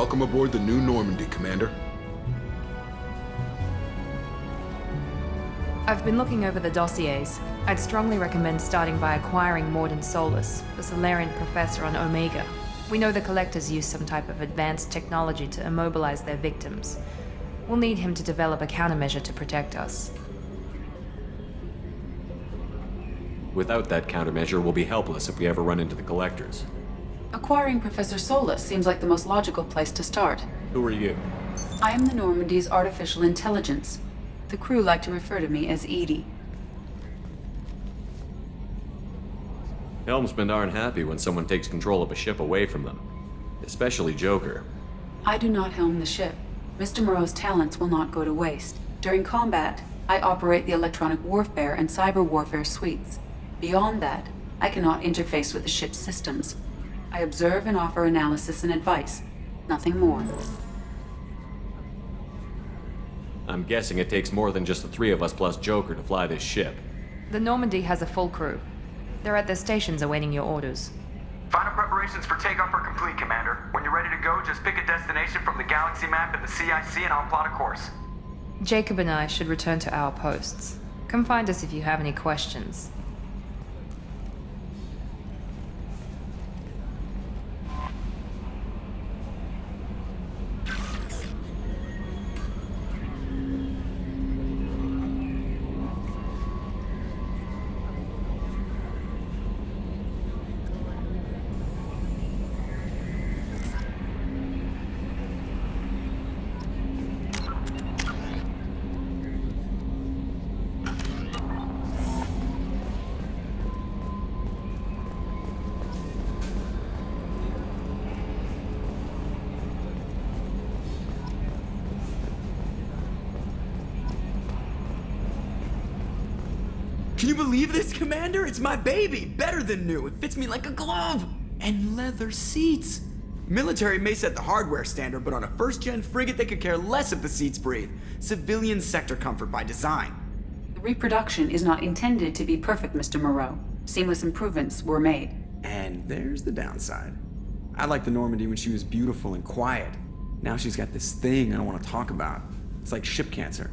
Welcome aboard the new Normandy, Commander. I've been looking over the dossiers. I'd strongly recommend starting by acquiring Morden Solus, the Solarian professor on Omega. We know the Collectors use some type of advanced technology to immobilize their victims. We'll need him to develop a countermeasure to protect us. Without that countermeasure, we'll be helpless if we ever run into the Collectors. Acquiring Professor Solus seems like the most logical place to start. Who are you? I am the Normandy's artificial intelligence. The crew like to refer to me as Edie. Helmsmen aren't happy when someone takes control of a ship away from them. Especially Joker. I do not helm the ship. Mr. Moreau's talents will not go to waste. During combat, I operate the electronic warfare and cyber warfare suites. Beyond that, I cannot interface with the ship's systems. I observe and offer analysis and advice. Nothing more. I'm guessing it takes more than just the three of us plus Joker to fly this ship. The Normandy has a full crew. They're at their stations awaiting your orders. Final preparations for takeoff are complete, Commander. When you're ready to go, just pick a destination from the galaxy map in the CIC and I'll plot a course. Jacob and I should return to our posts. Come find us if you have any questions. Can you believe this, Commander? It's my baby! Better than new. It fits me like a glove! And leather seats! Military may set the hardware standard, but on a first-gen frigate, they could care less if the seats breathe. Civilian sector comfort by design. The reproduction is not intended to be perfect, Mr. Moreau. Seamless improvements were made. And there's the downside. I liked the Normandy when she was beautiful and quiet. Now she's got this thing I don't want to talk about. It's like ship cancer.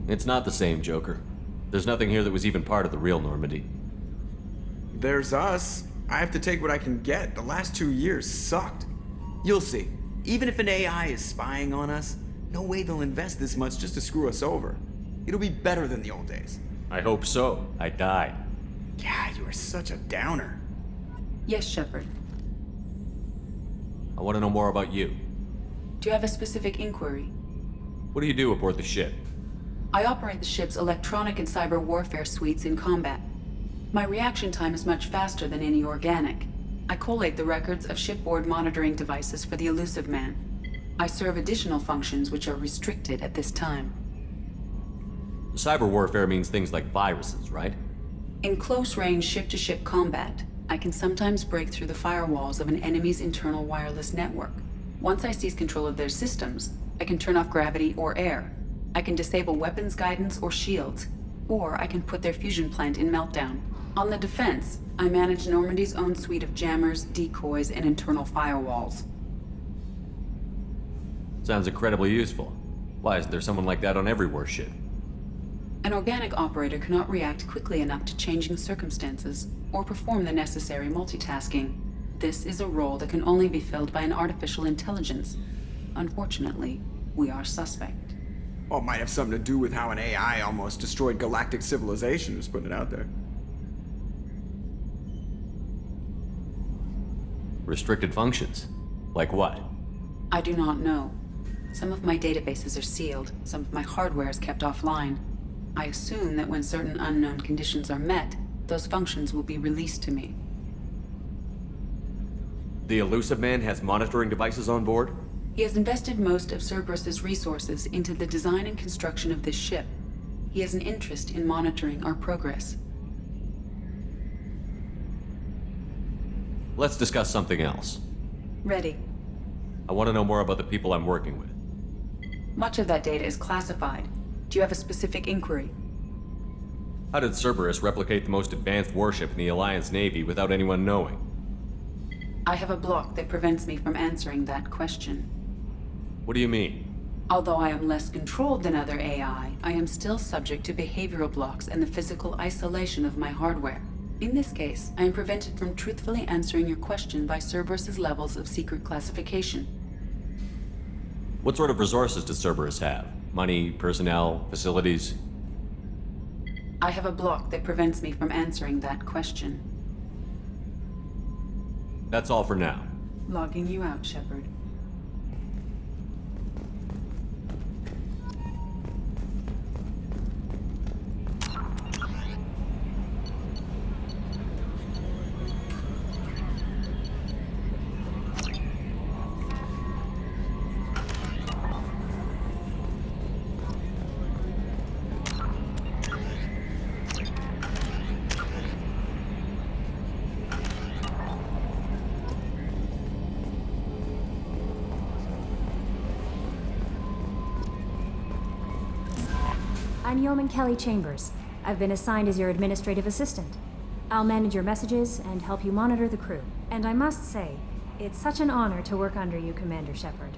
It's not the same, Joker. There's nothing here that was even part of the real Normandy. There's us. I have to take what I can get. The last 2 years sucked. You'll see. Even if an AI is spying on us, no way they'll invest this much just to screw us over. It'll be better than the old days. I hope so. I died. Yeah, you are such a downer. Yes, Shepard. I want to know more about you. Do you have a specific inquiry? What do you do aboard the ship? I operate the ship's electronic and cyber warfare suites in combat. My reaction time is much faster than any organic. I collate the records of shipboard monitoring devices for the Elusive Man. I serve additional functions which are restricted at this time. Cyber warfare means things like viruses, right? In close-range ship-to-ship combat, I can sometimes break through the firewalls of an enemy's internal wireless network. Once I seize control of their systems, I can turn off gravity or air. I can disable weapons guidance or shields, or I can put their fusion plant in meltdown. On the defense, I manage Normandy's own suite of jammers, decoys, and internal firewalls. Sounds incredibly useful. Why isn't there someone like that on every warship? An organic operator cannot react quickly enough to changing circumstances, or perform the necessary multitasking. This is a role that can only be filled by an artificial intelligence. Unfortunately, we are suspect. Well, it might have something to do with how an AI almost destroyed galactic civilization, just putting it out there. Restricted functions? Like what? I do not know. Some of my databases are sealed, some of my hardware is kept offline. I assume that when certain unknown conditions are met, those functions will be released to me. The Elusive Man has monitoring devices on board? He has invested most of Cerberus's resources into the design and construction of this ship. He has an interest in monitoring our progress. Let's discuss something else. Ready. I want to know more about the people I'm working with. Much of that data is classified. Do you have a specific inquiry? How did Cerberus replicate the most advanced warship in the Alliance Navy without anyone knowing? I have a block that prevents me from answering that question. What do you mean? Although I am less controlled than other AI, I am still subject to behavioral blocks and the physical isolation of my hardware. In this case, I am prevented from truthfully answering your question by Cerberus's levels of secret classification. What sort of resources does Cerberus have? Money, personnel, facilities? I have a block that prevents me from answering that question. That's all for now. Logging you out, Shepard. I'm Yeoman Kelly Chambers. I've been assigned as your administrative assistant. I'll manage your messages and help you monitor the crew. And I must say, it's such an honor to work under you, Commander Shepard.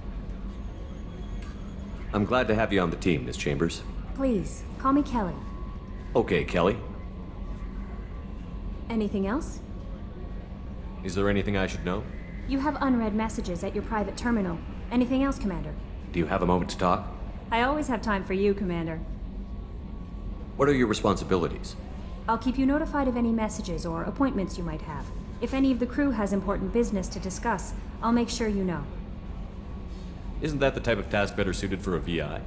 I'm glad to have you on the team, Miss Chambers. Please, call me Kelly. Okay, Kelly. Anything else? Is there anything I should know? You have unread messages at your private terminal. Anything else, Commander? Do you have a moment to talk? I always have time for you, Commander. What are your responsibilities? I'll keep you notified of any messages or appointments you might have. If any of the crew has important business to discuss, I'll make sure you know. Isn't that the type of task better suited for a VI?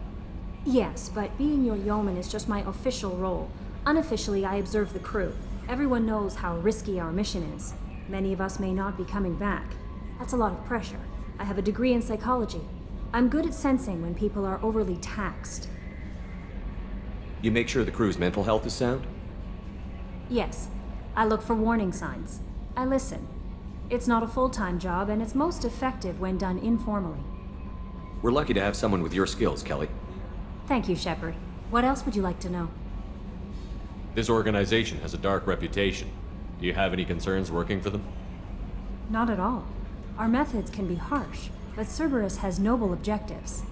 Yes, but being your yeoman is just my official role. Unofficially, I observe the crew. Everyone knows how risky our mission is. Many of us may not be coming back. That's a lot of pressure. I have a degree in psychology. I'm good at sensing when people are overly taxed. You make sure the crew's mental health is sound? Yes. I look for warning signs. I listen. It's not a full-time job, and it's most effective when done informally. We're lucky to have someone with your skills, Kelly. Thank you, Shepard. What else would you like to know? This organization has a dark reputation. Do you have any concerns working for them? Not at all. Our methods can be harsh, but Cerberus has noble objectives.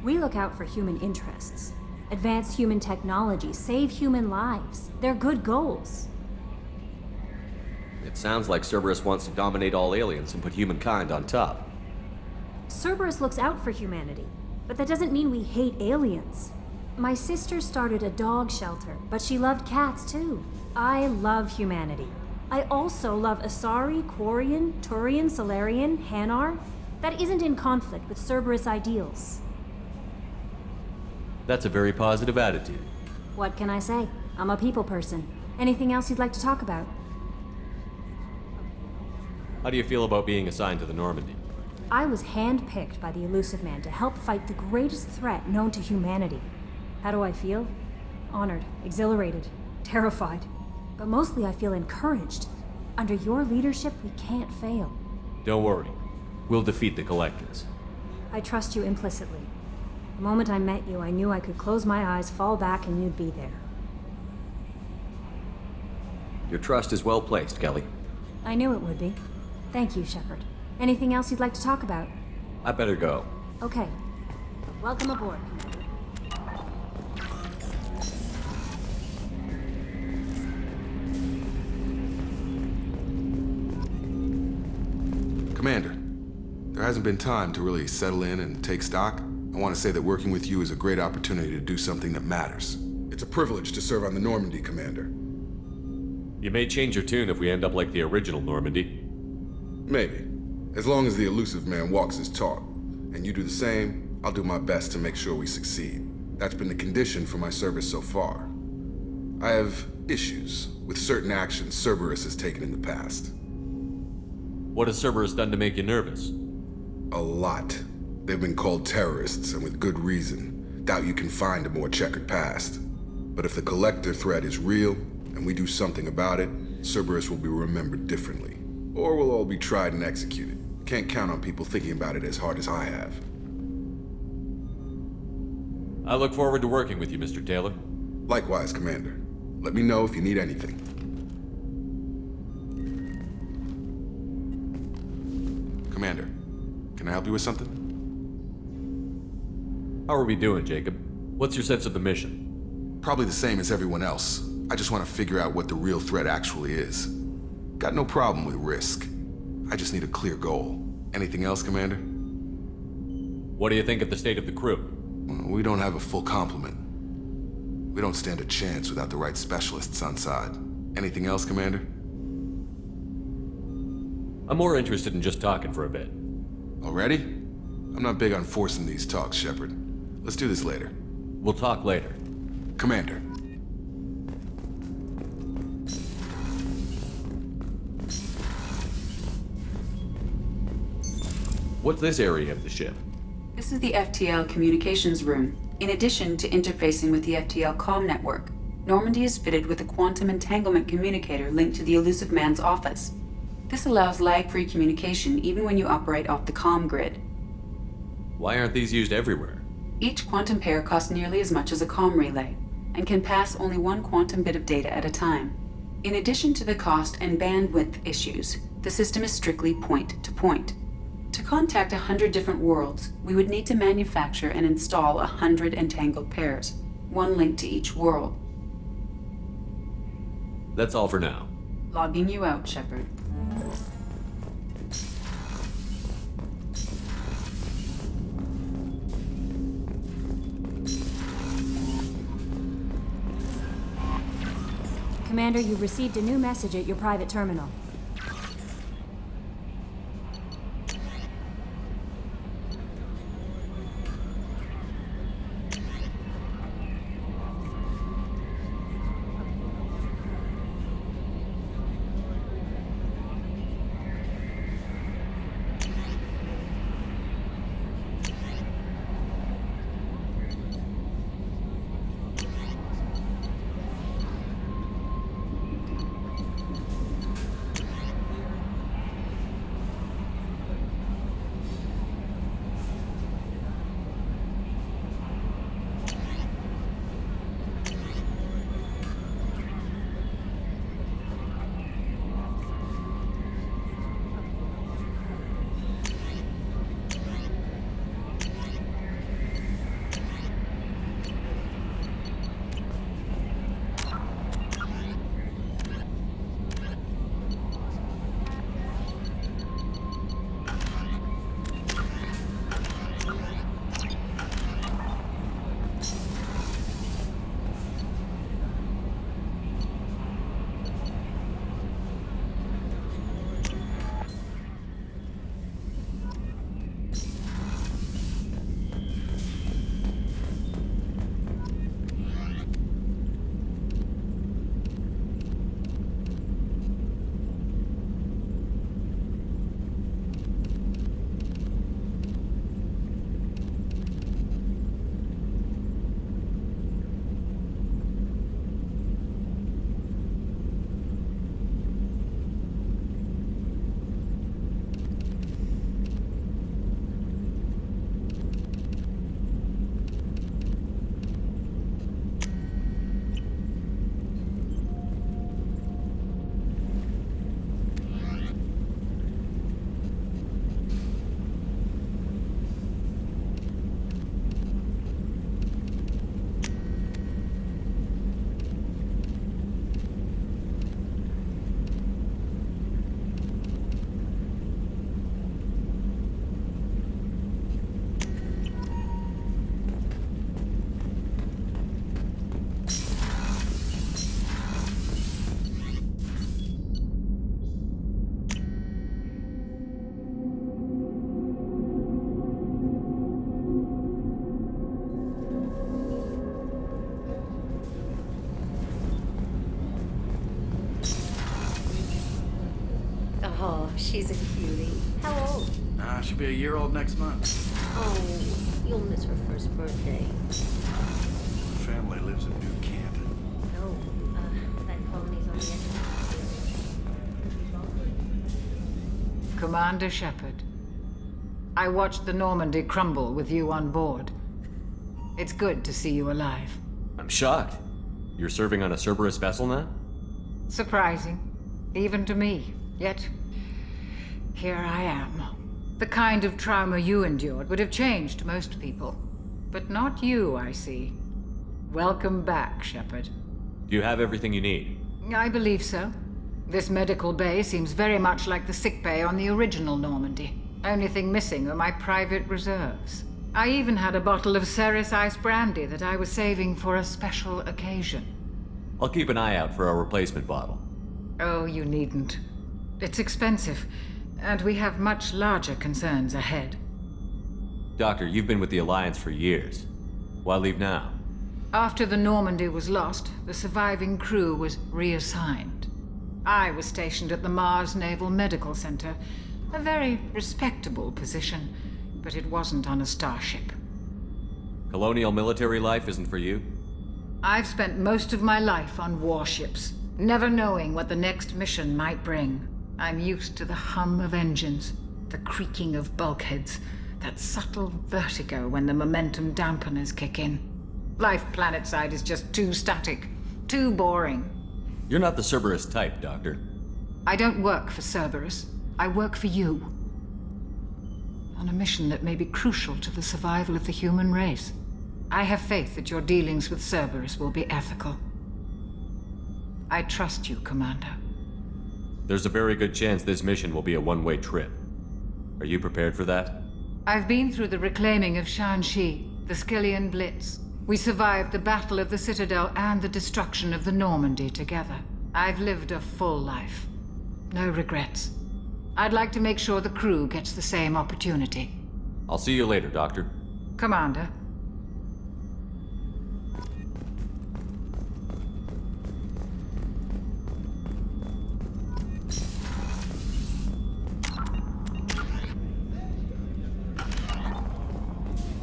We look out for human interests. Advance human technology, save human lives. They're good goals. It sounds like Cerberus wants to dominate all aliens and put humankind on top. Cerberus looks out for humanity, but that doesn't mean we hate aliens. My sister started a dog shelter, but she loved cats too. I love humanity. I also love Asari, Quarian, Turian, Solarian, Hanar. That isn't in conflict with Cerberus ideals. That's a very positive attitude. What can I say? I'm a people person. Anything else you'd like to talk about? How do you feel about being assigned to the Normandy? I was handpicked by the Elusive Man to help fight the greatest threat known to humanity. How do I feel? Honored, exhilarated, terrified. But mostly I feel encouraged. Under your leadership, we can't fail. Don't worry. We'll defeat the Collectors. I trust you implicitly. The moment I met you, I knew I could close my eyes, fall back, and you'd be there. Your trust is well placed, Kelly. I knew it would be. Thank you, Shepard. Anything else you'd like to talk about? I better go. Okay. Welcome aboard, Commander. Commander, there hasn't been time to really settle in and take stock. I want to say that working with you is a great opportunity to do something that matters. It's a privilege to serve on the Normandy, Commander. You may change your tune if we end up like the original Normandy. Maybe. As long as the Elusive Man walks his talk, and you do the same, I'll do my best to make sure we succeed. That's been the condition for my service so far. I have issues with certain actions Cerberus has taken in the past. What has Cerberus done to make you nervous? A lot. They've been called terrorists, and with good reason. Doubt you can find a more checkered past. But if the Collector threat is real, and we do something about it, Cerberus will be remembered differently. Or we'll all be tried and executed. Can't count on people thinking about it as hard as I have. I look forward to working with you, Mr. Taylor. Likewise, Commander. Let me know if you need anything. Commander, can I help you with something? How are we doing, Jacob? What's your sense of the mission? Probably the same as everyone else. I just want to figure out what the real threat actually is. Got no problem with risk. I just need a clear goal. Anything else, Commander? What do you think of the state of the crew? We don't have a full complement. We don't stand a chance without the right specialists on side. Anything else, Commander? I'm more interested in just talking for a bit. Already? I'm not big on forcing these talks, Shepard. Let's do this later. We'll talk later. Commander. What's this area of the ship? This is the FTL communications room. In addition to interfacing with the FTL comm network, Normandy is fitted with a quantum entanglement communicator linked to the Elusive Man's office. This allows lag-free communication even when you operate off the comm grid. Why aren't these used everywhere? Each quantum pair costs nearly as much as a comm relay, and can pass only one quantum bit of data at a time. In addition to the cost and bandwidth issues, the system is strictly point-to-point. To contact 100 different worlds, we would need to manufacture and install 100 entangled pairs, one linked to each world. That's all for now. Logging you out, Shepard. Commander, you received a new message at your private terminal. Oh, she's a cutie. How old? She'll be a year old next month. Oh, you'll miss her first birthday. Family lives in New Canton. No, that colony's on the edge of the Commander Shepard, I watched the Normandy crumble with you on board. It's good to see you alive. I'm shocked. You're serving on a Cerberus vessel now? Surprising. Even to me. Yet, here I am. The kind of trauma you endured would have changed most people. But not you, I see. Welcome back, Shepard. Do you have everything you need? I believe so. This medical bay seems very much like the sick bay on the original Normandy. Only thing missing are my private reserves. I even had a bottle of Ceres Ice Brandy that I was saving for a special occasion. I'll keep an eye out for a replacement bottle. Oh, you needn't. It's expensive, and we have much larger concerns ahead. Doctor, you've been with the Alliance for years. Why leave now? After the Normandy was lost, the surviving crew was reassigned. I was stationed at the Mars Naval Medical Center, a very respectable position, but it wasn't on a starship. Colonial military life isn't for you? I've spent most of my life on warships, never knowing what the next mission might bring. I'm used to the hum of engines, the creaking of bulkheads, that subtle vertigo when the momentum dampeners kick in. Life planetside is just too static, too boring. You're not the Cerberus type, Doctor. I don't work for Cerberus. I work for you. On a mission that may be crucial to the survival of the human race. I have faith that your dealings with Cerberus will be ethical. I trust you, Commander. There's a very good chance this mission will be a one-way trip. Are you prepared for that? I've been through the reclaiming of Shanxi, the Skillian Blitz. We survived the Battle of the Citadel and the destruction of the Normandy together. I've lived a full life. No regrets. I'd like to make sure the crew gets the same opportunity. I'll see you later, Doctor. Commander.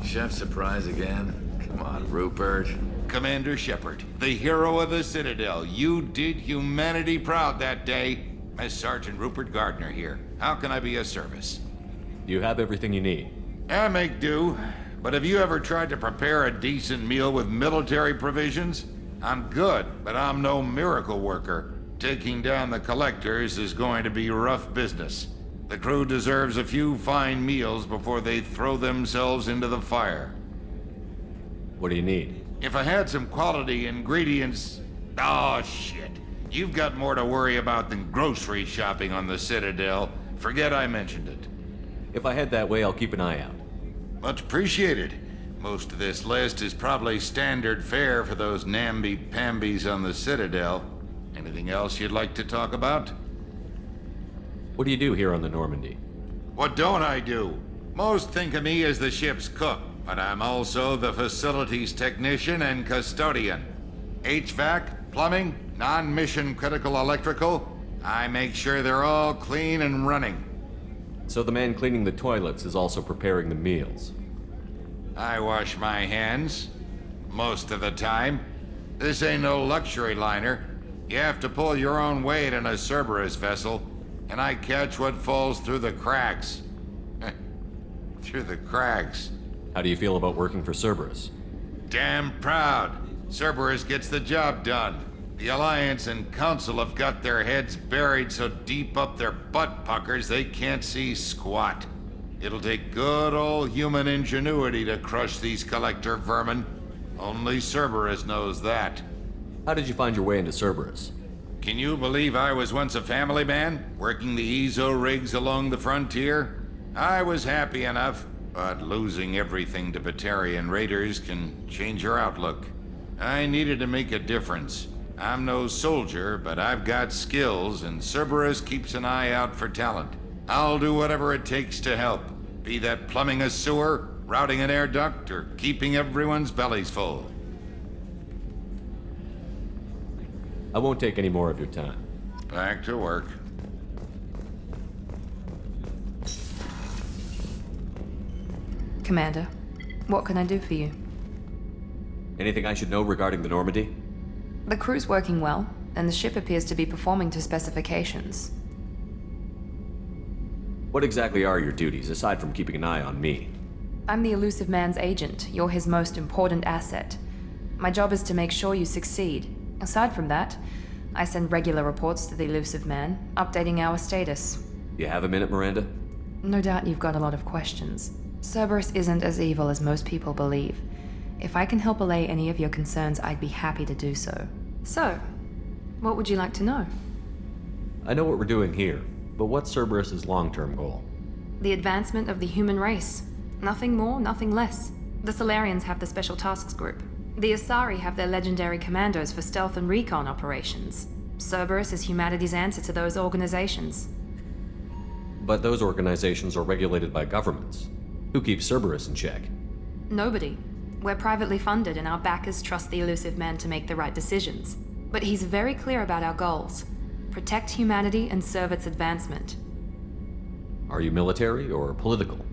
Chef surprise again? Come on, Rupert. Commander Shepard, the hero of the Citadel. You did humanity proud that day. As Sergeant Rupert Gardner here. How can I be of service? You have everything you need. I make do. But have you ever tried to prepare a decent meal with military provisions? I'm good, but I'm no miracle worker. Taking down the collectors is going to be rough business. The crew deserves a few fine meals before they throw themselves into the fire. What do you need? If I had some quality ingredients... Oh, shit. You've got more to worry about than grocery shopping on the Citadel. Forget I mentioned it. If I head that way, I'll keep an eye out. Much appreciated. Most of this list is probably standard fare for those namby-pambies on the Citadel. Anything else you'd like to talk about? What do you do here on the Normandy? What don't I do? Most think of me as the ship's cook, but I'm also the facilities technician and custodian. HVAC, plumbing, non-mission critical electrical. I make sure they're all clean and running. So the man cleaning the toilets is also preparing the meals. I wash my hands. Most of the time. This ain't no luxury liner. You have to pull your own weight in a Cerberus vessel, and I catch what falls through the cracks. Through the cracks. How do you feel about working for Cerberus? Damn proud. Cerberus gets the job done. The Alliance and Council have got their heads buried so deep up their butt puckers they can't see squat. It'll take good old human ingenuity to crush these collector vermin. Only Cerberus knows that. How did you find your way into Cerberus? Can you believe I was once a family man, working the EZO rigs along the frontier? I was happy enough, but losing everything to Batarian raiders can change your outlook. I needed to make a difference. I'm no soldier, but I've got skills, and Cerberus keeps an eye out for talent. I'll do whatever it takes to help, be that plumbing a sewer, routing an air duct, or keeping everyone's bellies full. I won't take any more of your time. Back to work. Commander, what can I do for you? Anything I should know regarding the Normandy? The crew's working well, and the ship appears to be performing to specifications. What exactly are your duties, aside from keeping an eye on me? I'm the elusive man's agent. You're his most important asset. My job is to make sure you succeed. Aside from that, I send regular reports to the elusive man, updating our status. You have a minute, Miranda? No doubt you've got a lot of questions. Cerberus isn't as evil as most people believe. If I can help allay any of your concerns, I'd be happy to do so. So, what would you like to know? I know what we're doing here, but what's Cerberus's long-term goal? The advancement of the human race. Nothing more, nothing less. The Solarians have the Special Tasks Group. The Asari have their legendary commandos for stealth and recon operations. Cerberus is humanity's answer to those organizations. But those organizations are regulated by governments. Who keeps Cerberus in check? Nobody. We're privately funded and our backers trust the elusive man to make the right decisions. But he's very clear about our goals. Protect humanity and serve its advancement. Are you military or political?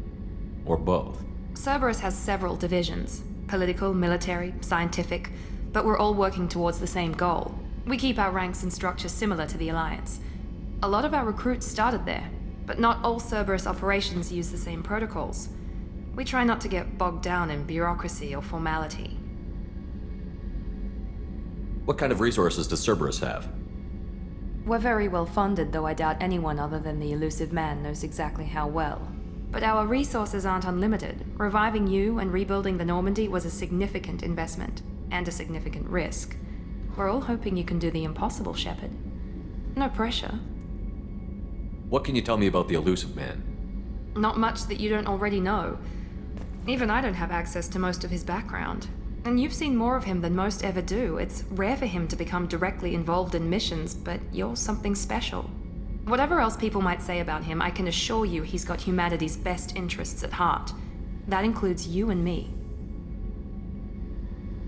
Or both? Cerberus has several divisions. Political, military, scientific, but we're all working towards the same goal. We keep our ranks and structure similar to the Alliance. A lot of our recruits started there, but not all Cerberus operations use the same protocols. We try not to get bogged down in bureaucracy or formality. What kind of resources does Cerberus have? We're very well funded, though I doubt anyone other than the elusive man knows exactly how well. But our resources aren't unlimited. Reviving you and rebuilding the Normandy was a significant investment, and a significant risk. We're all hoping you can do the impossible, Shepard. No pressure. What can you tell me about the elusive man? Not much that you don't already know. Even I don't have access to most of his background. And you've seen more of him than most ever do. It's rare for him to become directly involved in missions, but you're something special. Whatever else people might say about him, I can assure you he's got humanity's best interests at heart. That includes you and me.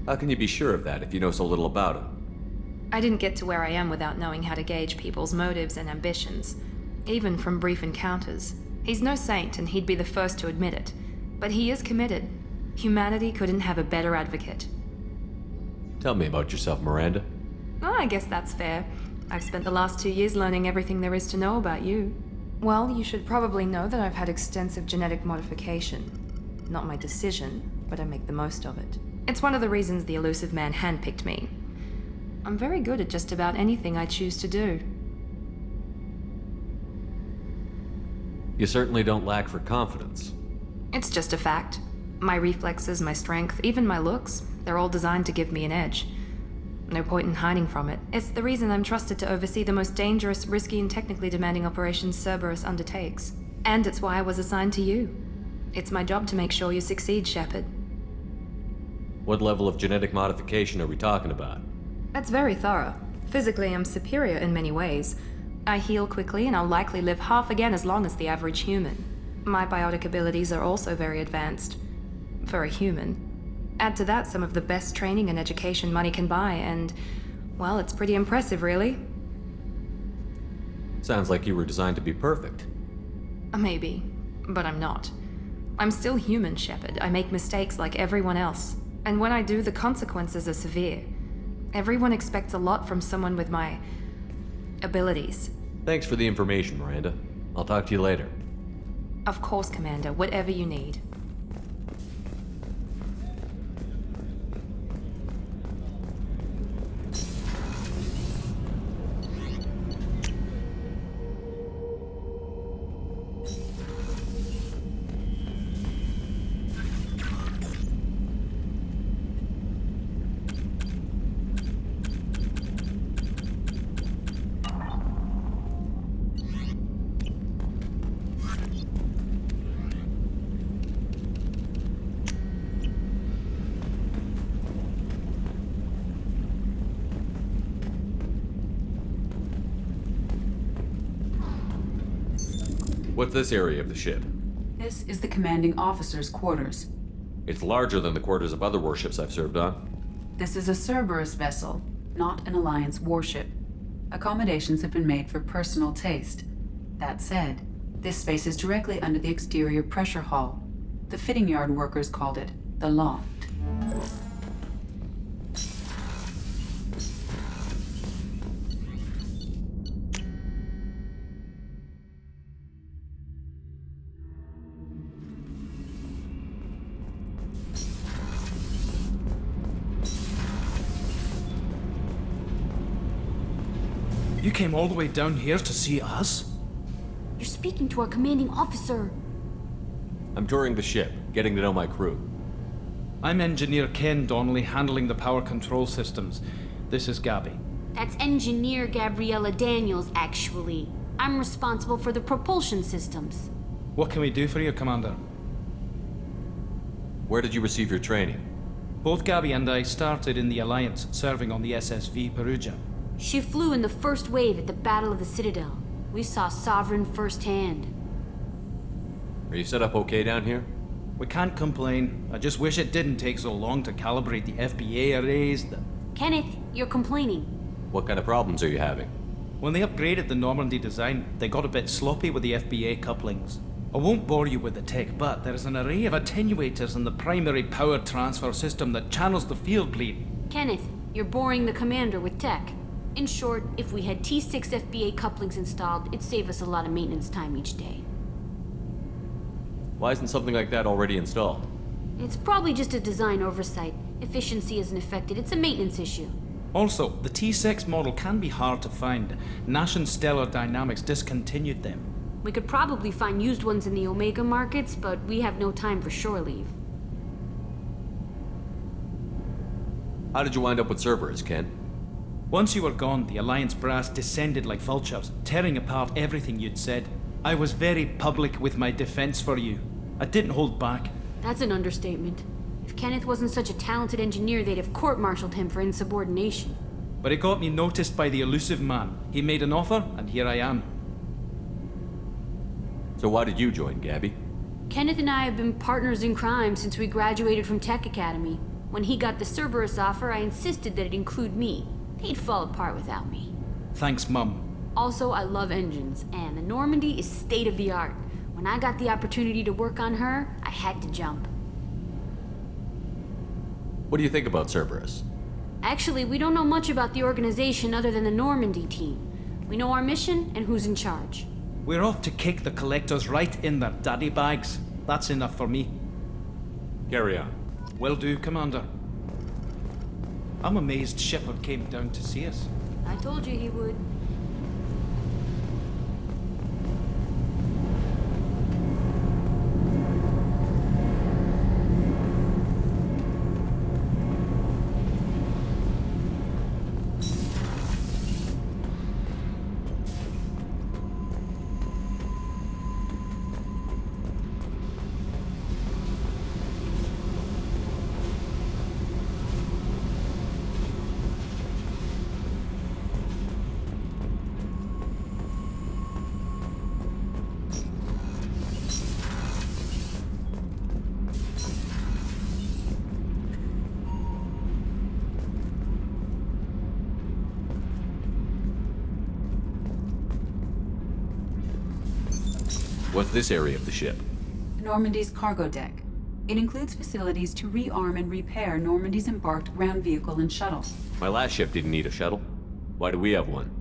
How can you be sure of that if you know so little about him? I didn't get to where I am without knowing how to gauge people's motives and ambitions, even from brief encounters. He's no saint, and he'd be the first to admit it. But he is committed. Humanity couldn't have a better advocate. Tell me about yourself, Miranda. Oh, I guess that's fair. I've spent the last 2 years learning everything there is to know about you. Well, you should probably know that I've had extensive genetic modification. Not my decision, but I make the most of it. It's one of the reasons the elusive man handpicked me. I'm very good at just about anything I choose to do. You certainly don't lack for confidence. It's just a fact. My reflexes, my strength, even my looks, they're all designed to give me an edge. No point in hiding from it. It's the reason I'm trusted to oversee the most dangerous, risky, and technically demanding operations Cerberus undertakes. And it's why I was assigned to you. It's my job to make sure you succeed, Shepard. What level of genetic modification are we talking about? That's very thorough. Physically, I'm superior in many ways. I heal quickly, and I'll likely live half again as long as the average human. My biotic abilities are also very advanced. For a human. Add to that some of the best training and education money can buy, and, well, it's pretty impressive, really. Sounds like you were designed to be perfect. Maybe, but I'm not. I'm still human, Shepard. I make mistakes like everyone else. And when I do, the consequences are severe. Everyone expects a lot from someone with my abilities. Thanks for the information, Miranda. I'll talk to you later. Of course, Commander. Whatever you need. What's this area of the ship? This is the commanding officer's quarters. It's larger than the quarters of other warships I've served on. This is a Cerberus vessel, not an Alliance warship. Accommodations have been made for personal taste. That said, this space is directly under the exterior pressure hull. The fitting yard workers called it the loft. You came all the way down here to see us? You're speaking to our commanding officer. I'm touring the ship, getting to know my crew. I'm Engineer Ken Donnelly, handling the power control systems. This is Gabby. That's Engineer Gabriella Daniels, actually. I'm responsible for the propulsion systems. What can we do for you, Commander? Where did you receive your training? Both Gabby and I started in the Alliance, serving on the SSV Perugia. She flew in the first wave at the Battle of the Citadel. We saw Sovereign firsthand. Are you set up okay down here? We can't complain. I just wish it didn't take so long to calibrate the FBA arrays. Kenneth, you're complaining. What kind of problems are you having? When they upgraded the Normandy design, they got a bit sloppy with the FBA couplings. I won't bore you with the tech, but there is an array of attenuators in the primary power transfer system that channels the field bleed. Kenneth, you're boring the commander with tech. In short, if we had T6 FBA couplings installed, it'd save us a lot of maintenance time each day. Why isn't something like that already installed? It's probably just a design oversight. Efficiency isn't affected, it's a maintenance issue. Also, the T6 model can be hard to find. Nash and Stellar Dynamics discontinued them. We could probably find used ones in the Omega markets, but we have no time for shore leave. How did you wind up with Cerberus, Ken? Once you were gone, the Alliance brass descended like vultures, tearing apart everything you'd said. I was very public with my defense for you. I didn't hold back. That's an understatement. If Kenneth wasn't such a talented engineer, they'd have court-martialed him for insubordination. But it got me noticed by the elusive man. He made an offer, and here I am. So why did you join, Gabby? Kenneth and I have been partners in crime since we graduated from Tech Academy. When he got the Cerberus offer, I insisted that it include me. He'd fall apart without me. Thanks, Mum. Also, I love engines, and the Normandy is state-of-the-art. When I got the opportunity to work on her, I had to jump. What do you think about Cerberus? Actually, we don't know much about the organization other than the Normandy team. We know our mission and who's in charge. We're off to kick the collectors right in their daddy bags. That's enough for me. Carry on. Will do, Commander. I'm amazed Shepard came down to see us. I told you he would. What's this area of the ship? Normandy's cargo deck. It includes facilities to rearm and repair Normandy's embarked ground vehicle and shuttle. My last ship didn't need a shuttle. Why do we have one?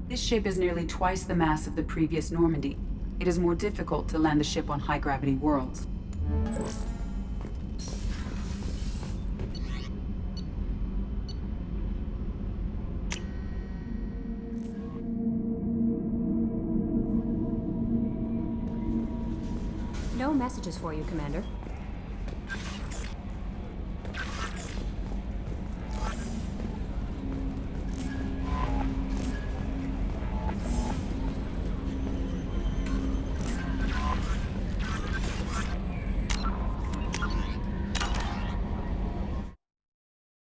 This ship is nearly twice the mass of the previous Normandy. It is more difficult to land the ship on high-gravity worlds. No messages for you, Commander.